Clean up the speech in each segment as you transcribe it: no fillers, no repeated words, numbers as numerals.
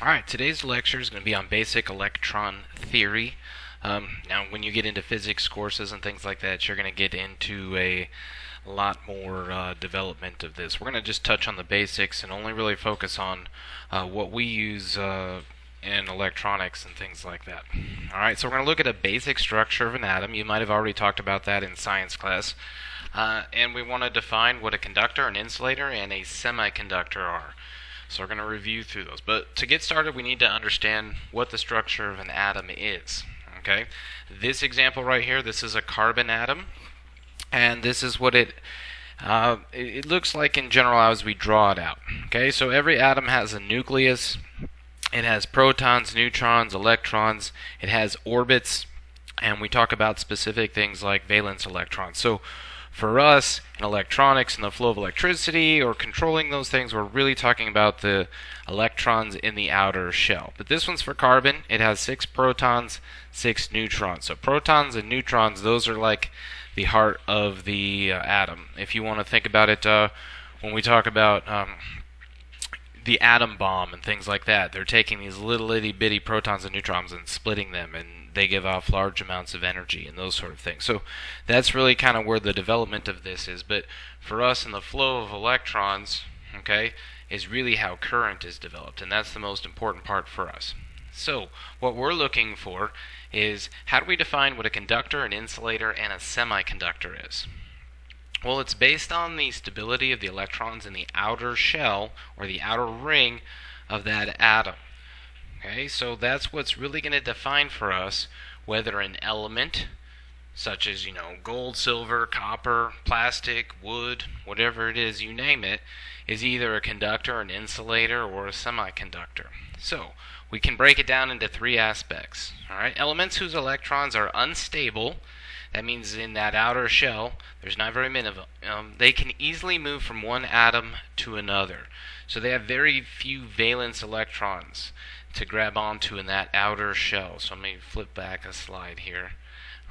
Alright, today's lecture is going to be on basic electron theory. Now, when you get into physics courses and things like that, you're going to get into a lot more development of this. We're going to just touch on the basics and only really focus on what we use in electronics and things like that. Alright, so we're going to look at a basic structure of an atom. You might have already talked about that in science class. And we want to define what a conductor, an insulator, and a semiconductor are. So we're going to review through those. But to get started, we need to understand what the structure of an atom is. Okay? This example right here, this is a carbon atom. And this is what it looks like in general as we draw it out. Okay? So every atom has a nucleus. It has protons, neutrons, electrons. It has orbits. And we talk about specific things like valence electrons. So for us, in electronics and the flow of electricity or controlling those things, we're really talking about the electrons in the outer shell. But this one's for carbon. It has 6 protons, 6 neutrons. So protons and neutrons, those are like the heart of the atom. If you want to think about it, when we talk about the atom bomb and things like that, they're taking these little itty bitty protons and neutrons and splitting them, and they give off large amounts of energy and those sort of things. So that's really kind of where the development of this is. But for us in the flow of electrons, okay, is really how current is developed, and that's the most important part for us. So what we're looking for is, how do we define what a conductor, an insulator, and a semiconductor is? Well, it's based on the stability of the electrons in the outer shell or the outer ring of that atom. Okay, so that's what's really going to define for us whether an element, such as, gold, silver, copper, plastic, wood, whatever it is, you name it, is either a conductor, an insulator, or a semiconductor. So we can break it down into 3 aspects. All right, elements whose electrons are unstable. That means in that outer shell, there's not very many of them. They can easily move from one atom to another. So they have very few valence electrons to grab onto in that outer shell. So let me flip back a slide here.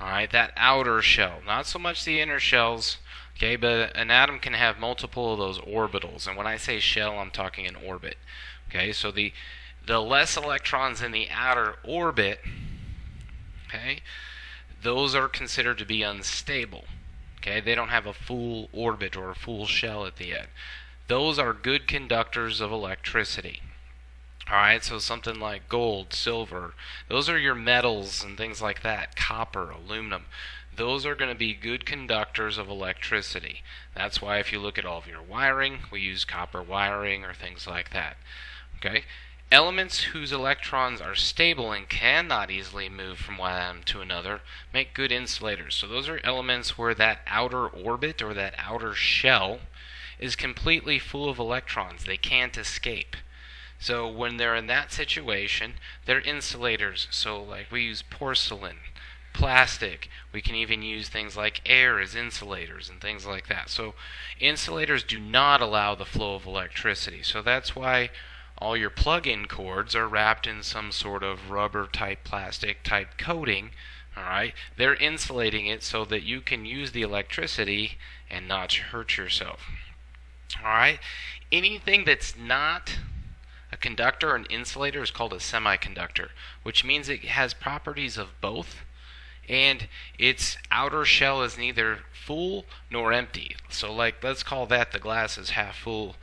Alright, that outer shell. Not so much the inner shells, okay, but an atom can have multiple of those orbitals. And when I say shell, I'm talking an orbit. Okay, so the less electrons in the outer orbit, okay, those are considered to be unstable. Okay, they don't have a full orbit or a full shell at the end. Those are good conductors of electricity. Alright, so something like gold, silver, those are your metals and things like that. Copper, aluminum, those are going to be good conductors of electricity. That's why if you look at all of your wiring, we use copper wiring or things like that. Okay, elements whose electrons are stable and cannot easily move from one atom to another make good insulators. So those are elements where that outer orbit or that outer shell is completely full of electrons. They can't escape. So when they're in that situation, they're insulators. So like we use porcelain, plastic. We can even use things like air as insulators and things like that. So insulators do not allow the flow of electricity. So that's why all your plug-in cords are wrapped in some sort of rubber type, plastic type coating. Alright, they're insulating it so that you can use the electricity and not hurt yourself. Alright, anything that's not a conductor or an insulator is called a semiconductor, which means it has properties of both, and its outer shell is neither full nor empty. So like, let's call that the glass is half full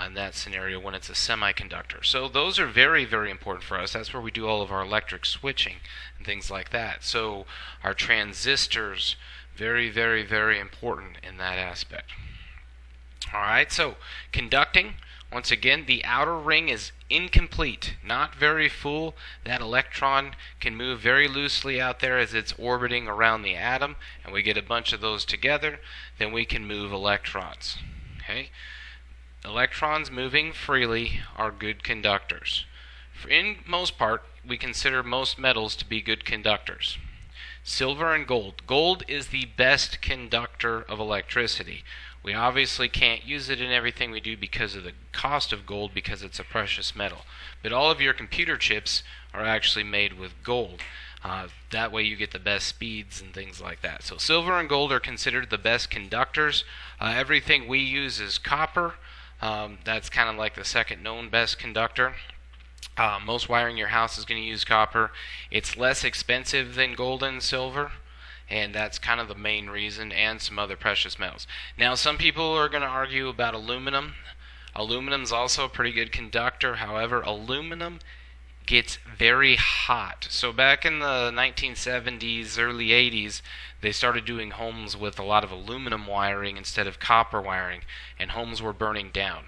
in that scenario when it's a semiconductor. So those are very, very important for us. That's where we do all of our electric switching and things like that. So our transistors, very, very, very important in that aspect. Alright, so conducting, once again, the outer ring is incomplete, not very full. That electron can move very loosely out there as it's orbiting around the atom, and we get a bunch of those together, then we can move electrons. Okay? Electrons moving freely are good conductors. In most part, we consider most metals to be good conductors. Silver and gold. Gold is the best conductor of electricity. We obviously can't use it in everything we do because of the cost of gold, because it's a precious metal. But all of your computer chips are actually made with gold. That way you get the best speeds and things like that. So silver and gold are considered the best conductors. Everything we use is copper. That's kind of like the second known best conductor. Most wiring in your house is going to use copper. It's less expensive than gold and silver, and that's kind of the main reason, and some other precious metals. Now, some people are going to argue about aluminum. Aluminum's also a pretty good conductor. However, aluminum gets very hot. So back in the 1970s, early 80s, they started doing homes with a lot of aluminum wiring instead of copper wiring, and homes were burning down.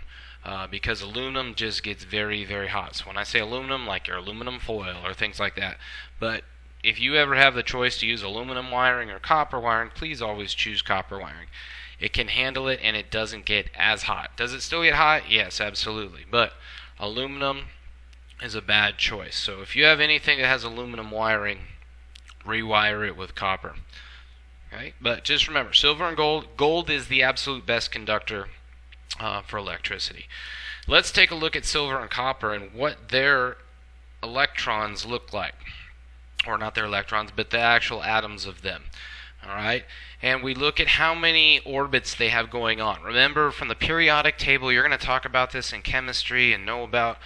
Because aluminum just gets very, very hot. So when I say aluminum, like your aluminum foil or things like that. But if you ever have the choice to use aluminum wiring or copper wiring, please always choose copper wiring. It can handle it and it doesn't get as hot. Does it still get hot? Yes, absolutely. But aluminum is a bad choice. So if you have anything that has aluminum wiring, rewire it with copper. Okay? But just remember, silver and gold. Gold is the absolute best conductor for electricity. Let's take a look at silver and copper and what their electrons look like. Or not their electrons, but the actual atoms of them. Alright? And we look at how many orbits they have going on. Remember, from the periodic table, you're going to talk about this in chemistry and know about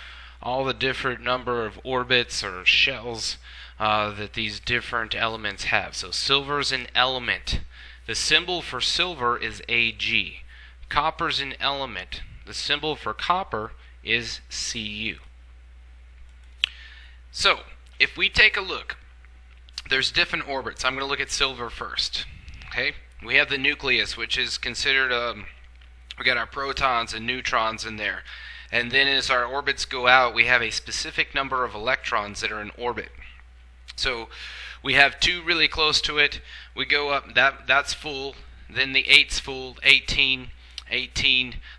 all the different number of orbits or shells that these different elements have. So silver is an element. The symbol for silver is Ag. Copper's an element. The symbol for copper is Cu. So, if we take a look, there's different orbits. I'm going to look at silver first. Okay? We have the nucleus, which is considered, we got our protons and neutrons in there. And then as our orbits go out, we have a specific number of electrons that are in orbit. So, we have 2 really close to it. We go up, that's full. Then the 8's full, 18,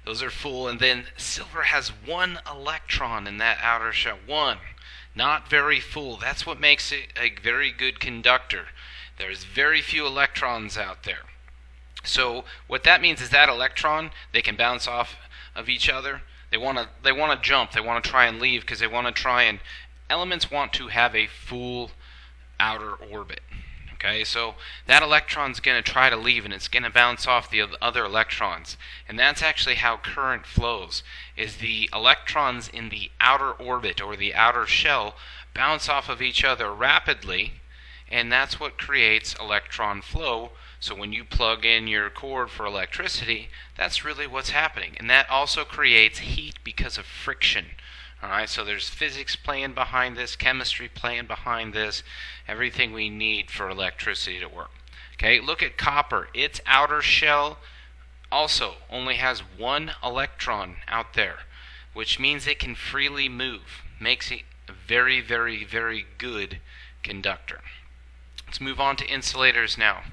those are full. And then silver has 1 electron in that outer shell. 1. Not very full. That's what makes it a very good conductor. There's very few electrons out there. So what that means is that electron, they can bounce off of each other. They want to jump. They want to try and leave because they want to try and elements want to have a full outer orbit. Okay, so that electron's going to try to leave and it's going to bounce off the other electrons. And that's actually how current flows, is the electrons in the outer orbit or the outer shell bounce off of each other rapidly, and that's what creates electron flow. So when you plug in your cord for electricity, that's really what's happening. And that also creates heat because of friction. Alright, so there's physics playing behind this, chemistry playing behind this, everything we need for electricity to work. Okay, look at copper. Its outer shell also only has 1 electron out there, which means it can freely move. Makes it a very, very, very good conductor. Let's move on to insulators now.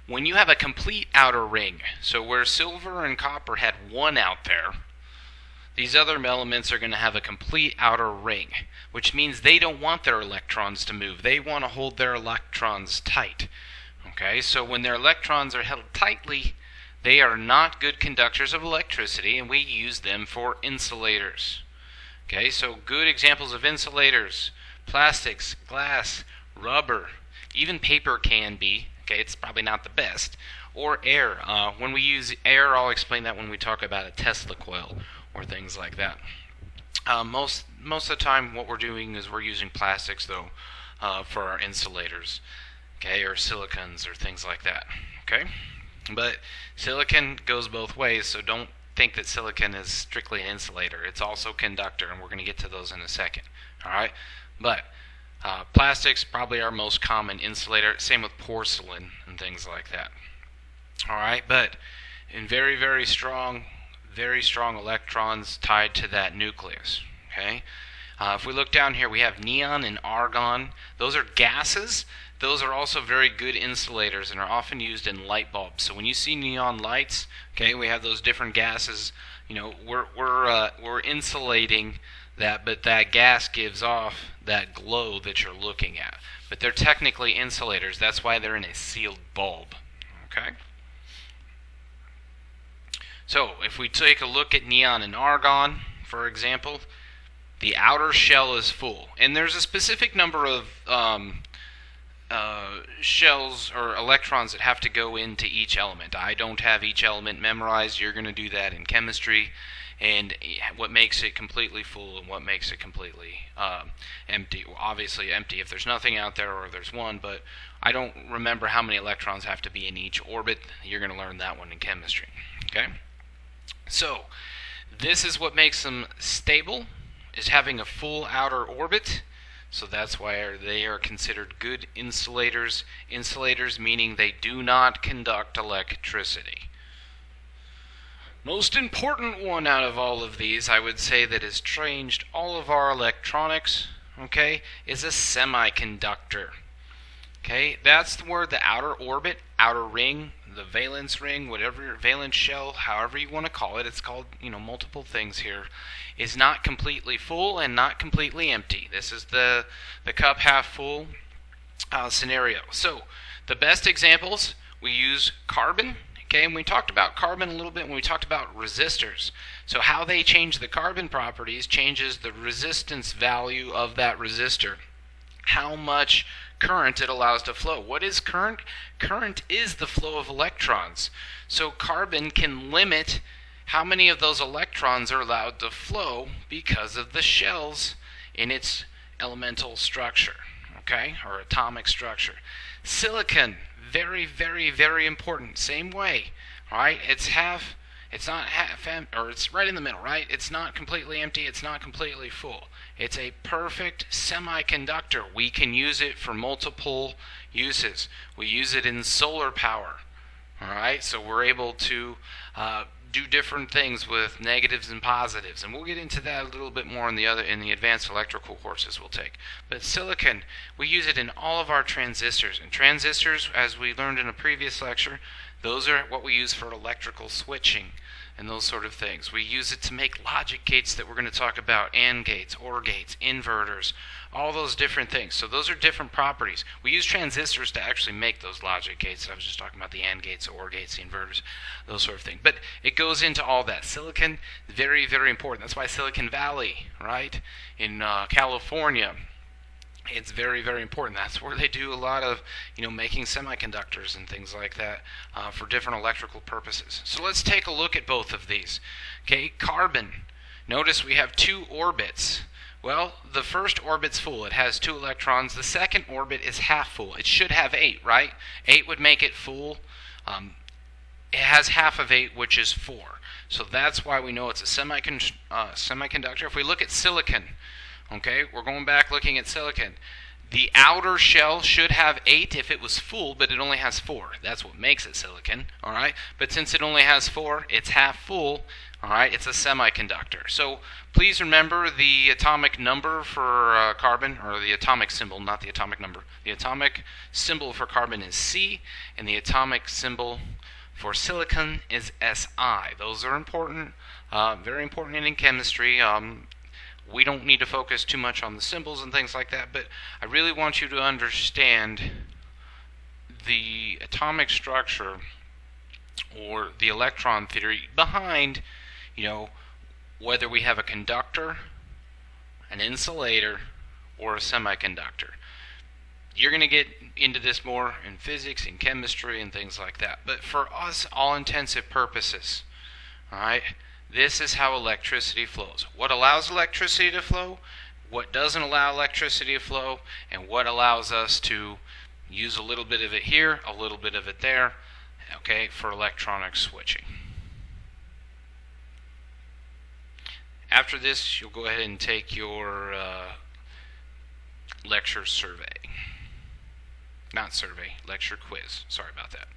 When you have a complete outer ring, so where silver and copper had 1 out there, these other elements are going to have a complete outer ring, which means they don't want their electrons to move. They want to hold their electrons tight. Okay, so when their electrons are held tightly, they are not good conductors of electricity, and we use them for insulators. Okay, so good examples of insulators: plastics, glass, rubber, even paper can be. Okay, it's probably not the best. Or air. When we use air, I'll explain that when we talk about a Tesla coil or things like that. Most of the time what we're doing is we're using plastics, though, for our insulators, okay, or silicons or things like that. Okay, but silicon goes both ways, so don't think that silicon is strictly an insulator. It's also conductor, and we're going to get to those in a second. Alright, but plastics probably our most common insulator. Same with porcelain and things like that. Alright, but in very, very strong electrons tied to that nucleus. Okay, if we look down here, we have neon and argon. Those are gases. Those are also very good insulators and are often used in light bulbs. So when you see neon lights, okay, we have those different gases. You know, we're insulating that, but that gas gives off that glow that you're looking at. But they're technically insulators. That's why they're in a sealed bulb. Okay. So, if we take a look at neon and argon, for example, the outer shell is full. And there's a specific number of shells or electrons that have to go into each element. I don't have each element memorized. You're going to do that in chemistry. and what makes it completely full and what makes it completely empty. Well, obviously empty if there's nothing out there or there's one, but I don't remember how many electrons have to be in each orbit. You're going to learn that one in chemistry. Okay? So, this is what makes them stable, is having a full outer orbit. So that's why they are considered good insulators. Insulators meaning they do not conduct electricity. Most important one out of all of these, I would say, that has changed all of our electronics, okay, is a semiconductor. Okay, that's where the outer orbit, outer ring, the valence ring, whatever, valence shell, however you want to call it, it's called, multiple things here, is not completely full and not completely empty. This is the cup half full scenario. So, the best examples, we use carbon. Okay, and we talked about carbon a little bit when we talked about resistors. So how they change the carbon properties changes the resistance value of that resistor. How much current it allows to flow. What is current? Current is the flow of electrons. So carbon can limit how many of those electrons are allowed to flow because of the shells in its elemental structure, okay, or atomic structure. Silicon, very, very, very important. Same way, right? It's not half empty, or it's right in the middle, right? It's not completely empty, it's not completely full. It's a perfect semiconductor. We can use it for multiple uses. We use it in solar power, all right? So we're able to do different things with negatives and positives, and we'll get into that a little bit more in the advanced electrical courses we'll take. But silicon, we use it in all of our transistors. And transistors, as we learned in a previous lecture, those are what we use for electrical switching and those sort of things. We use it to make logic gates that we're going to talk about, AND gates, OR gates, inverters, all those different things. So those are different properties. We use transistors to actually make those logic gates. I was just talking about the AND gates, the OR gates, the inverters, those sort of things. But it goes into all that. Silicon, very, very important. That's why Silicon Valley, right, in California, it's very, very important. That's where they do a lot of, making semiconductors and things like that for different electrical purposes. So let's take a look at both of these. Okay, carbon. Notice we have two orbits. Well, the first orbit's full. It has 2 electrons. The second orbit is half full. It should have 8, right? 8 would make it full. It has half of 8, which is 4. So that's why we know it's a semiconductor. If we look at silicon, okay, we're going back looking at silicon. The outer shell should have 8 if it was full, but it only has 4. That's what makes it silicon, all right? But since it only has 4, it's half full, all right? It's a semiconductor. So please remember the atomic number for carbon, or the atomic symbol, not the atomic number. The atomic symbol for carbon is C, and the atomic symbol for silicon is Si. Those are important, very important in chemistry. We don't need to focus too much on the symbols and things like that, but I really want you to understand the atomic structure or the electron theory behind, whether we have a conductor, an insulator, or a semiconductor. You're going to get into this more in physics and chemistry and things like that, but for us, all intensive purposes, all right, this is how electricity flows. What allows electricity to flow, what doesn't allow electricity to flow, and what allows us to use a little bit of it here, a little bit of it there, okay, for electronic switching. After this, you'll go ahead and take your lecture survey. Not survey, lecture quiz. Sorry about that.